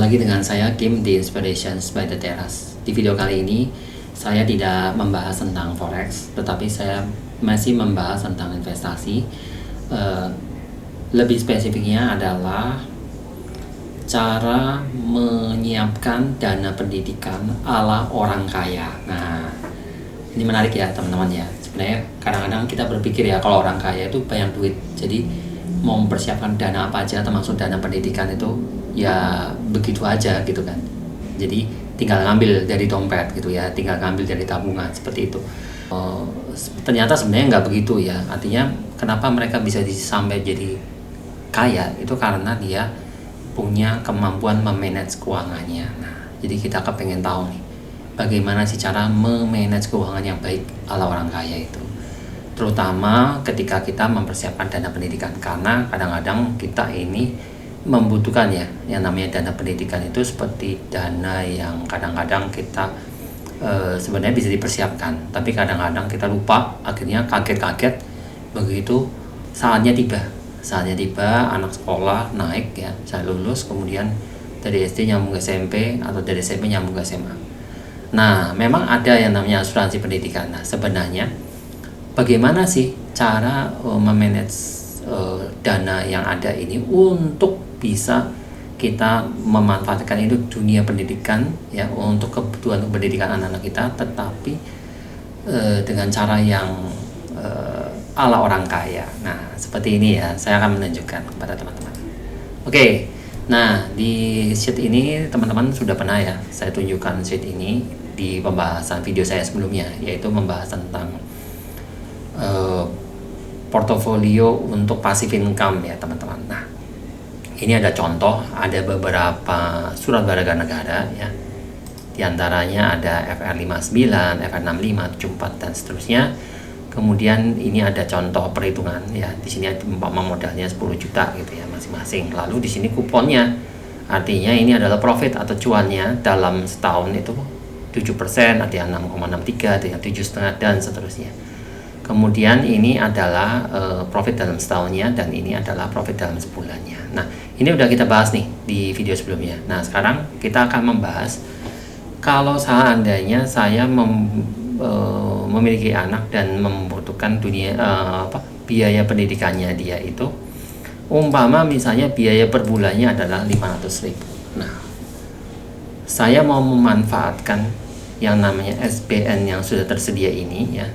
lagi dengan saya Kim di Inspirations by the Terrace. Di video kali ini saya tidak membahas tentang forex, tetapi saya masih membahas tentang investasi. Lebih spesifiknya adalah cara menyiapkan dana pendidikan ala orang kaya. Nah, ini menarik ya teman-teman ya. Sebenarnya kadang-kadang kita berpikir ya kalau orang kaya itu banyak duit, jadi mau mempersiapkan dana apa aja termasuk dana pendidikan itu ya begitu aja gitu kan. Jadi tinggal ngambil dari dompet gitu ya, tinggal ngambil dari tabungan seperti itu. Ternyata sebenarnya nggak begitu ya. Artinya kenapa mereka bisa sampai jadi kaya itu karena dia punya kemampuan memanage keuangannya. Nah, jadi kita kepengen tahu nih bagaimana sih cara memanage keuangan yang baik ala orang kaya itu, terutama ketika kita mempersiapkan dana pendidikan, karena kadang-kadang kita ini membutuhkan ya yang namanya dana pendidikan itu seperti dana yang kadang-kadang kita sebenarnya bisa dipersiapkan, tapi kadang-kadang kita lupa, akhirnya kaget-kaget begitu saatnya tiba, anak sekolah naik ya, saya lulus, kemudian dari SD nyambung ke SMP atau dari SMP nyambung ke SMA. Nah, memang ada yang namanya asuransi pendidikan. Nah, sebenarnya bagaimana sih cara memanage dana yang ada ini untuk bisa kita memanfaatkan itu dunia pendidikan ya, untuk kebutuhan pendidikan anak-anak kita, tetapi dengan cara yang ala orang kaya. Nah, seperti ini ya, saya akan menunjukkan kepada teman-teman. Oke, nah di sheet ini teman-teman sudah pernah ya saya tunjukkan sheet ini di pembahasan video saya sebelumnya, yaitu membahas tentang portofolio untuk passive income ya teman-teman. Nah, ini ada contoh, ada beberapa surat berharga negara ya. Di antaranya ada FR59, FR65, 74 dan seterusnya. Kemudian ini ada contoh perhitungan ya. Di sini ada modalnya 10 juta gitu ya masing-masing. Lalu di sini kuponnya. Artinya ini adalah profit atau cuannya dalam setahun itu 7%, ada yang 6,63, ada yang 7,5 dan seterusnya. Kemudian ini adalah profit dalam setahunnya, dan ini adalah profit dalam sebulannya. Nah, ini udah kita bahas nih di video sebelumnya. Nah, sekarang kita akan membahas kalau seandainya saya memiliki anak dan membutuhkan biaya pendidikannya dia itu, umpama misalnya biaya per bulannya adalah 500.000. Nah, saya mau memanfaatkan yang namanya SBN yang sudah tersedia ini ya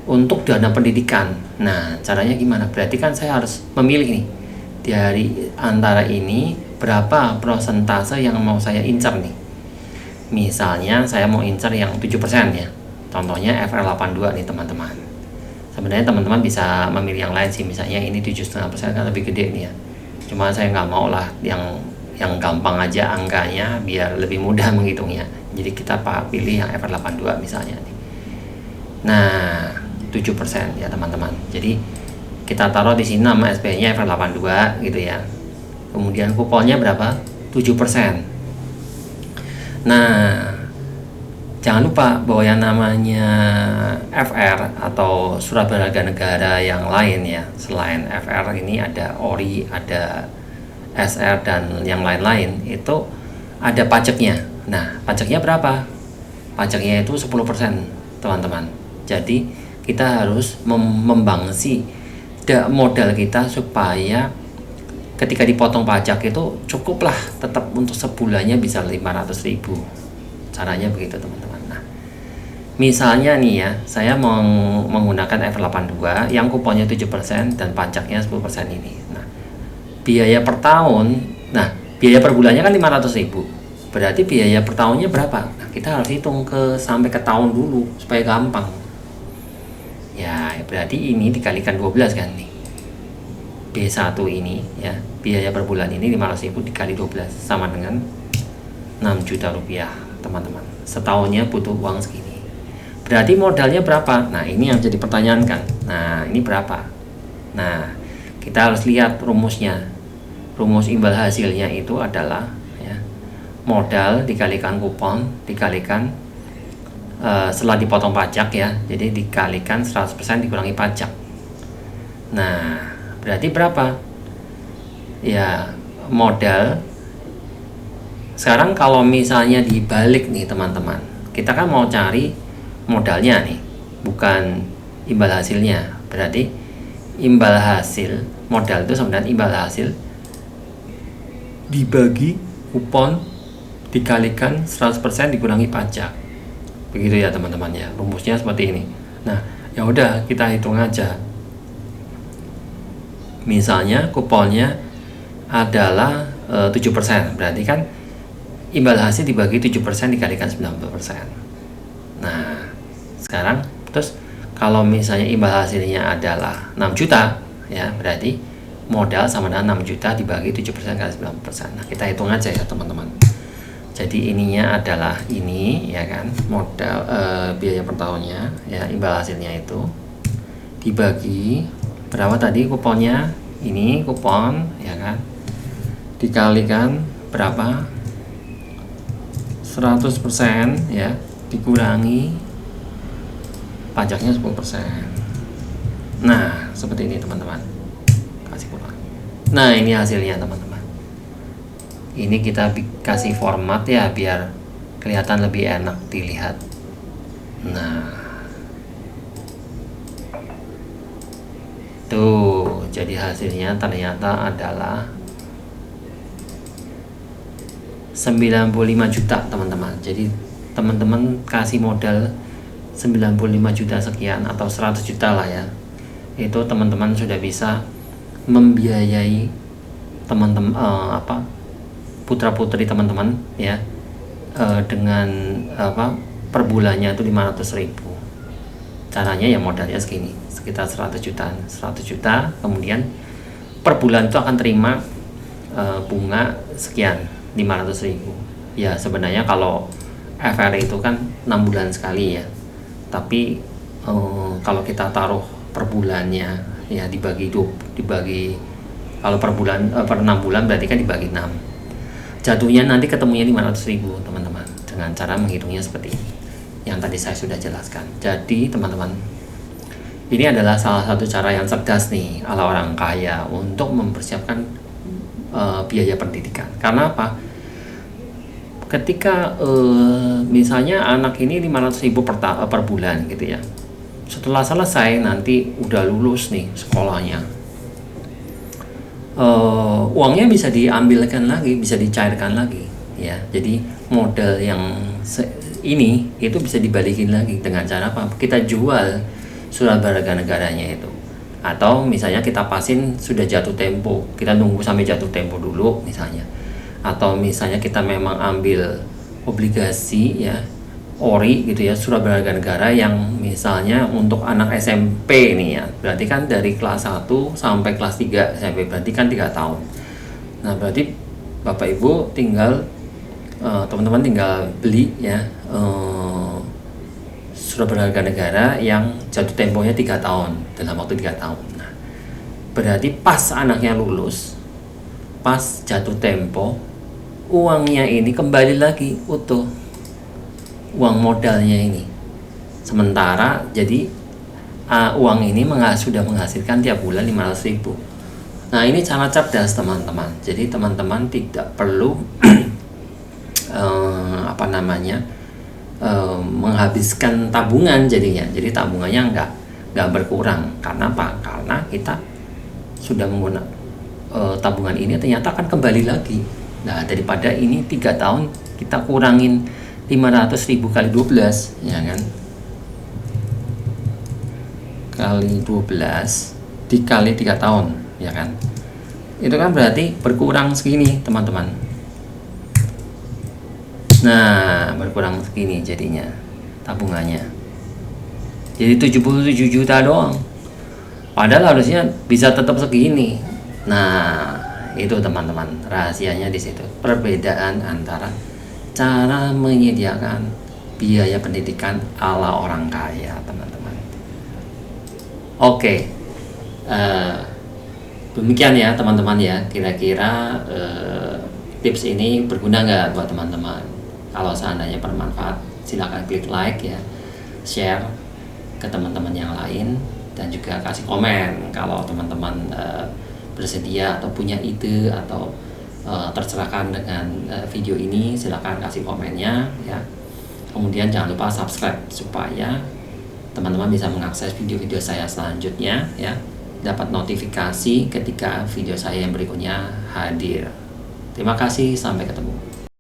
untuk dana pendidikan. Nah, caranya gimana? Berarti kan saya harus memilih nih dari antara ini berapa persentase yang mau saya incar nih. Misalnya saya mau incar yang 7% ya. Contohnya FR82 nih teman-teman. Sebenarnya teman-teman bisa memilih yang lain sih, misalnya ini 7,5% kan lebih gede nih ya. Cuma saya nggak mau lah yang gampang aja angkanya biar lebih mudah menghitungnya. Jadi kita pilih yang FR82 misalnya nih. Nah, 7% ya teman-teman. Jadi kita taruh di sini nama SBN-nya FR82 gitu ya. Kemudian kuponnya berapa? 7%. Nah, jangan lupa bahwa yang namanya FR atau surat berharga negara yang lain ya, selain FR ini ada ORI, ada SR dan yang lain-lain, itu ada pajaknya. Nah, pajaknya berapa? Pajaknya itu 10% teman-teman. Jadi kita harus membangsi modal kita supaya ketika dipotong pajak itu cukuplah tetap untuk sebulannya bisa 500.000. Caranya begitu teman-teman. Nah, misalnya nih ya, saya menggunakan FR82 yang kuponnya 7% dan pajaknya 10% ini. Nah, biaya per tahun, biaya per bulannya kan 500.000. Berarti biaya per tahunnya berapa? Nah, kita harus hitung sampai ke tahun dulu supaya gampang. Ya, berarti ini dikalikan 12 kan nih. B1 ini ya, biaya per bulan ini 500.000 dikali 12 sama dengan 6 juta rupiah, teman-teman. Setahunnya butuh uang segini. Berarti modalnya berapa? Nah, ini yang jadi pertanyaan kan. Nah, ini berapa? Nah, kita harus lihat rumusnya. Rumus imbal hasilnya itu adalah ya, modal dikalikan kupon dikalikan setelah dipotong pajak ya, jadi dikalikan 100% dikurangi pajak. Nah, berarti berapa? Ya, modal Sekarang kalau misalnya dibalik nih teman-teman, kita kan mau cari modalnya nih, bukan imbal hasilnya. Berarti imbal hasil modal itu sama dengan imbal hasil dibagi kupon dikalikan 100% dikurangi pajak. Begitu ya teman-teman ya, rumusnya seperti ini. Nah, ya udah kita hitung aja. Misalnya kuponnya adalah 7%, berarti kan imbal hasil dibagi 7% dikalikan 90%. Nah, sekarang terus kalau misalnya imbal hasilnya adalah 6 juta ya, berarti modal sama dengan 6 juta dibagi 7% kali 90%. Nah, kita hitung aja ya teman-teman. Jadi ininya adalah ini ya kan, modal biaya per tahunnya ya, imbal hasilnya itu dibagi berapa tadi kuponnya, ini kupon ya kan, dikalikan berapa, 100% ya, dikurangi pajaknya 10%. Nah, seperti ini teman-teman. Kasih pulang. Nah, ini hasilnya teman-teman. Ini kita kasih format ya biar kelihatan lebih enak dilihat. Nah, tuh, jadi hasilnya ternyata adalah 95 juta teman-teman. Jadi teman-teman kasih modal 95 juta sekian atau 100 juta lah ya, itu teman-teman sudah bisa membiayai teman-teman putra-putri teman-teman ya, dengan per bulannya itu 500.000. Caranya ya modalnya segini, sekitar 100 juta, kemudian per bulan itu akan terima bunga sekian, 500.000. Ya sebenarnya kalau FR itu kan 6 bulan sekali ya, tapi kalau kita taruh per bulannya ya dibagi kalau per bulan per 6 bulan berarti kan dibagi 6, jatuhnya nanti ketemunya 500.000 teman-teman, dengan cara menghitungnya seperti ini yang tadi saya sudah jelaskan. Jadi teman-teman, ini adalah salah satu cara yang cerdas nih ala orang kaya untuk mempersiapkan biaya pendidikan. Karena apa? Ketika misalnya anak ini 500.000 per bulan gitu ya, setelah selesai nanti udah lulus nih sekolahnya, uangnya bisa diambilkan lagi, bisa dicairkan lagi ya. Jadi modal yang ini itu bisa dibalikin lagi dengan cara apa? Kita jual surat berharga negaranya itu, atau misalnya kita pasin sudah jatuh tempo, kita nunggu sampai jatuh tempo dulu misalnya, atau misalnya kita memang ambil obligasi ya, ori gitu ya, surat berharga negara yang misalnya untuk anak SMP nih ya, berarti kan dari kelas 1 sampai kelas 3 SMP, berarti kan 3 tahun. Nah berarti Bapak Ibu tinggal teman-teman tinggal beli ya surat berharga negara yang jatuh temponya 3 tahun, dalam waktu 3 tahun. Nah berarti pas anaknya lulus, pas jatuh tempo, uangnya ini kembali lagi utuh, uang modalnya ini. Sementara jadi uang ini sudah menghasilkan tiap bulan 500.000. Nah ini cara cerdas teman-teman. Jadi teman-teman tidak perlu menghabiskan tabungan jadinya. Jadi tabungannya nggak berkurang. Karena apa? Karena kita sudah menggunakan tabungan ini ternyata akan kembali lagi. Nah daripada ini 3 tahun kita kurangin 500.000 kali 12 ya kan, kali 12 dikali 3 tahun ya kan, itu kan berarti berkurang segini teman-teman. Nah berkurang segini jadinya tabungannya, jadi 77 juta doang, padahal harusnya bisa tetap segini. Nah itu teman-teman, rahasianya di situ, perbedaan antara cara menyediakan biaya pendidikan ala orang kaya teman-teman. Oke, demikian ya teman-teman ya, kira-kira tips ini berguna nggak buat teman-teman? Kalau seandainya bermanfaat, silakan klik like ya, share ke teman-teman yang lain, dan juga kasih komen kalau teman-teman bersedia atau punya ide atau tercerahkan dengan video ini, silahkan kasih komennya ya. Kemudian jangan lupa subscribe supaya teman-teman bisa mengakses video-video saya selanjutnya ya, dapat notifikasi ketika video saya yang berikutnya hadir. Terima kasih, sampai ketemu.